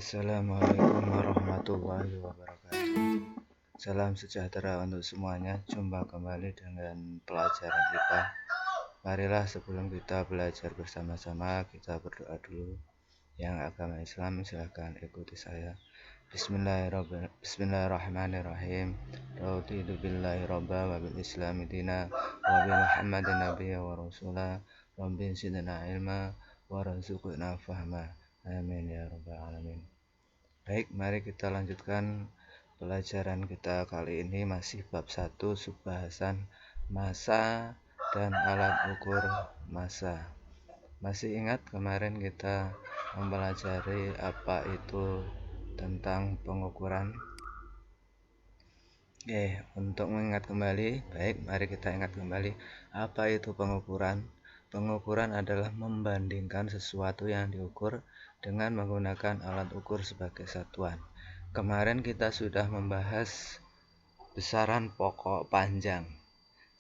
Assalamualaikum warahmatullahi wabarakatuh. Salam sejahtera untuk semuanya. Jumpa kembali dengan pelajaran IPA. Marilah sebelum kita belajar bersama-sama, kita berdoa dulu. Yang agama Islam silahkan ikuti saya. Bismillahirrahmanirrahim. Raditu billahi robba wa bil islami dina wa bi Muhammadin nabiyya wa rasulah. Rabbi zidna ilma wa rzuqna fahma. Amin ya rabbal alamin. Baik, mari kita lanjutkan pelajaran kita kali ini masih bab 1, subbahasan massa dan alat ukur massa. Masih ingat kemarin kita mempelajari apa itu tentang pengukuran? Untuk mengingat kembali, baik, mari kita ingat kembali apa itu pengukuran. Pengukuran adalah membandingkan sesuatu yang diukur dengan menggunakan alat ukur sebagai satuan. Kemarin kita sudah membahas besaran pokok panjang.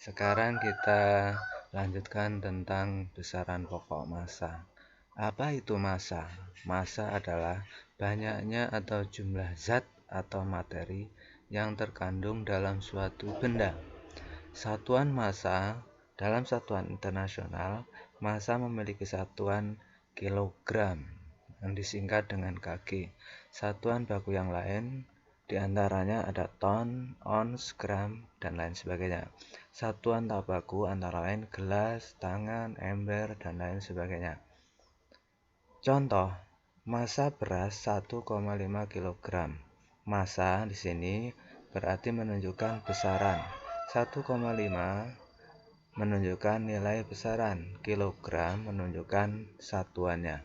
Sekarang kita lanjutkan tentang besaran pokok massa. Apa itu massa? Massa adalah banyaknya atau jumlah zat atau materi yang terkandung dalam suatu benda. Satuan massa dalam satuan internasional, massa memiliki satuan kilogram yang disingkat dengan kg. Satuan baku yang lain diantaranya ada ton, ons, gram, dan lain sebagainya. Satuan tak baku antara lain gelas, tangan, ember, dan lain sebagainya. Contoh, massa beras 1,5 kg. Massa di sini berarti menunjukkan besaran. 1,5 menunjukkan nilai besaran, kilogram menunjukkan satuannya.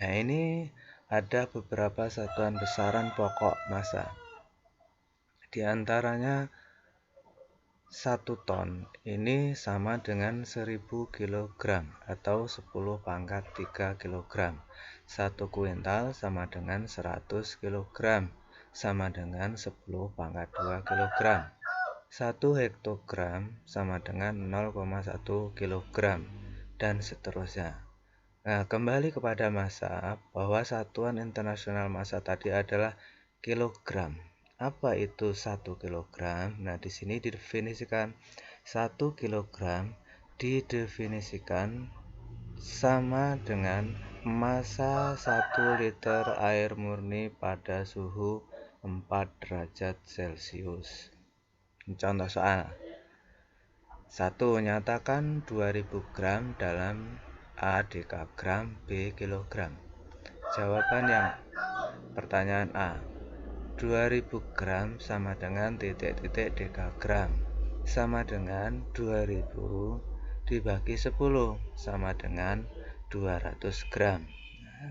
Nah, ini ada beberapa satuan besaran pokok massa. Di antaranya 1 ton ini sama dengan 1000 kg atau 10 pangkat 3 kg. 1 kuintal sama dengan 100 kg sama dengan 10 pangkat 2 kg. 1 hektogram sama dengan 0,1 kg dan seterusnya. Nah, kembali kepada massa, bahwa satuan internasional massa tadi adalah kilogram. Apa itu 1 kilogram? Nah, di sini didefinisikan 1 kilogram didefinisikan sama dengan massa 1 liter air murni pada suhu 4 derajat Celcius. Contoh soal. 1. Nyatakan 2000 gram dalam A dekagram, B kilogram. Jawaban yang pertanyaan A. 2000 gram sama dengan titik-titik dekagram sama dengan 2000 dibagi 10 sama dengan 200 gram.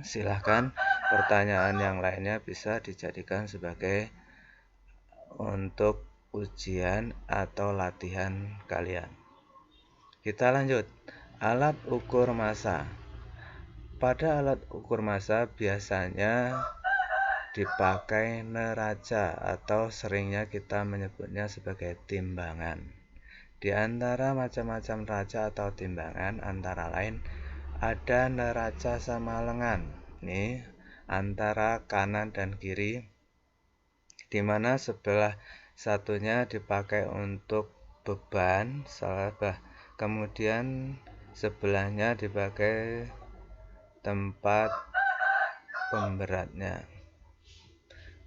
Silahkan pertanyaan yang lainnya bisa dijadikan sebagai untuk ujian atau latihan kalian. Kita lanjut. Alat ukur massa. Pada alat ukur massa biasanya dipakai neraca atau seringnya kita menyebutnya sebagai timbangan. Di antara macam-macam neraca atau timbangan antara lain ada neraca sama lengan. Ini antara kanan dan kiri, di mana sebelah satunya dipakai untuk beban, kemudian sebelahnya dipakai tempat pemberatnya.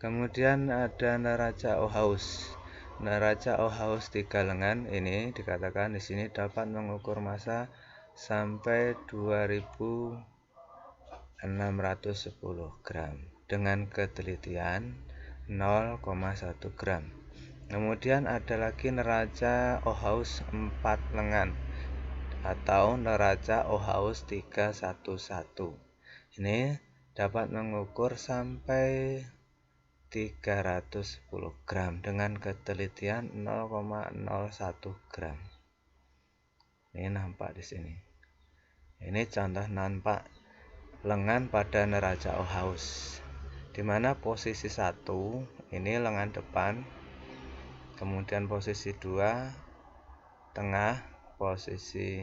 Kemudian ada neraca Ohaus. Neraca Ohaus 3 lengan ini dikatakan di sini dapat mengukur massa sampai 2610 gram dengan ketelitian 0,1 gram. Kemudian ada lagi neraca Ohaus 4 lengan atau neraca Ohaus 311. Ini dapat mengukur sampai 310 gram dengan ketelitian 0,01 gram. Ini nampak di sini. Ini contoh nampak lengan pada neraca Ohaus, di mana posisi 1 ini lengan depan, kemudian posisi 2 tengah, posisi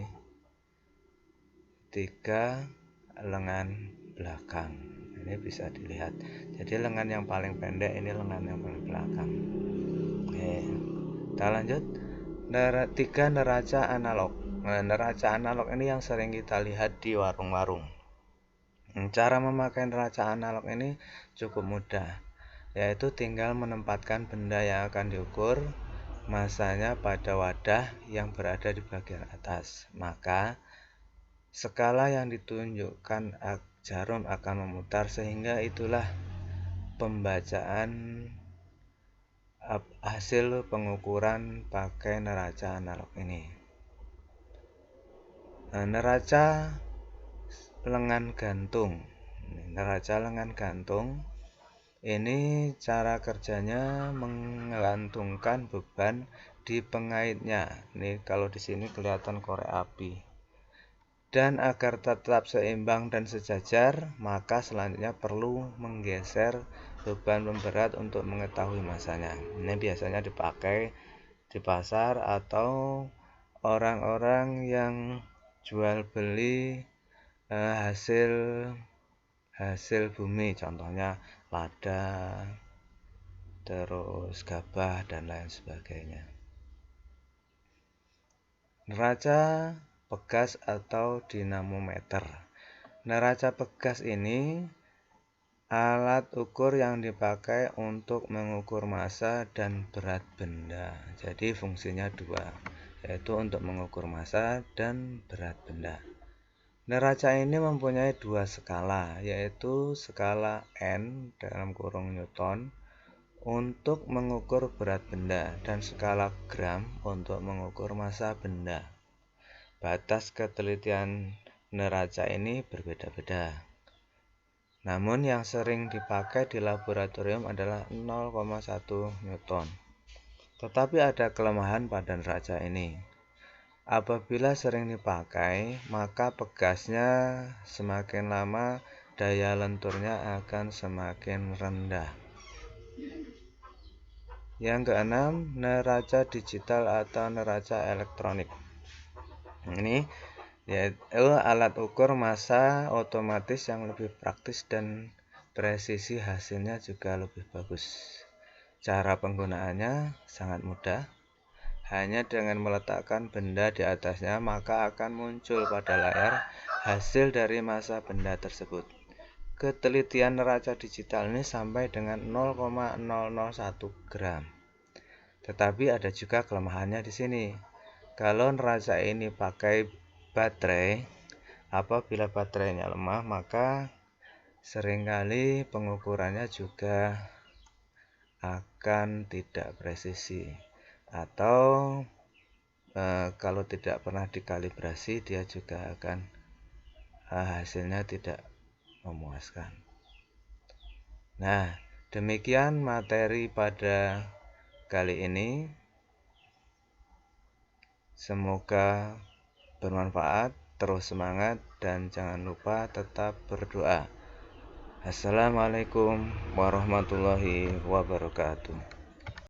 3 lengan belakang. Ini bisa dilihat. Jadi lengan yang paling pendek ini lengan yang paling belakang. Oke, kita lanjut. Tiga neraca analog. Nah, neraca analog ini yang sering kita lihat di warung-warung. Cara memakai neraca analog ini cukup mudah, yaitu tinggal menempatkan benda yang akan diukur masanya pada wadah yang berada di bagian atas. Maka skala yang ditunjukkan jarum akan memutar, sehingga itulah pembacaan hasil pengukuran pakai neraca analog ini. Nah, neraca lengan gantung. Neraca lengan gantung ini cara kerjanya menggantungkan beban di pengaitnya. Ini kalau di sini kelihatan korek api. Dan agar tetap seimbang dan sejajar, maka selanjutnya perlu menggeser beban pemberat untuk mengetahui masanya. Ini biasanya dipakai di pasar atau orang-orang yang jual beli hasil bumi, contohnya lada, terus gabah dan lain sebagainya. Neraca pegas atau dinamometer. Neraca pegas ini alat ukur yang dipakai untuk mengukur massa dan berat benda. Jadi fungsinya dua, yaitu untuk mengukur massa dan berat benda. Neraca ini mempunyai dua skala, yaitu skala N dalam kurung Newton untuk mengukur berat benda dan skala gram untuk mengukur massa benda. Batas ketelitian neraca ini berbeda-beda. Namun yang sering dipakai di laboratorium adalah 0,1 Newton. Tetapi ada kelemahan pada neraca ini. Apabila sering dipakai, maka pegasnya semakin lama daya lenturnya akan semakin rendah. Yang keenam, neraca digital atau neraca elektronik. Ini yaitu alat ukur massa otomatis yang lebih praktis dan presisi hasilnya juga lebih bagus. Cara penggunaannya sangat mudah. Hanya dengan meletakkan benda di atasnya, maka akan muncul pada layar hasil dari massa benda tersebut. Ketelitian neraca digital ini sampai dengan 0,001 gram. Tetapi ada juga kelemahannya di sini. Kalau neraca ini pakai baterai, apabila baterainya lemah, maka seringkali pengukurannya juga akan tidak presisi. Atau kalau tidak pernah dikalibrasi, dia juga akan hasilnya tidak memuaskan. Nah, demikian materi pada kali ini. Semoga bermanfaat, terus semangat, dan jangan lupa tetap berdoa. Assalamualaikum warahmatullahi wabarakatuh.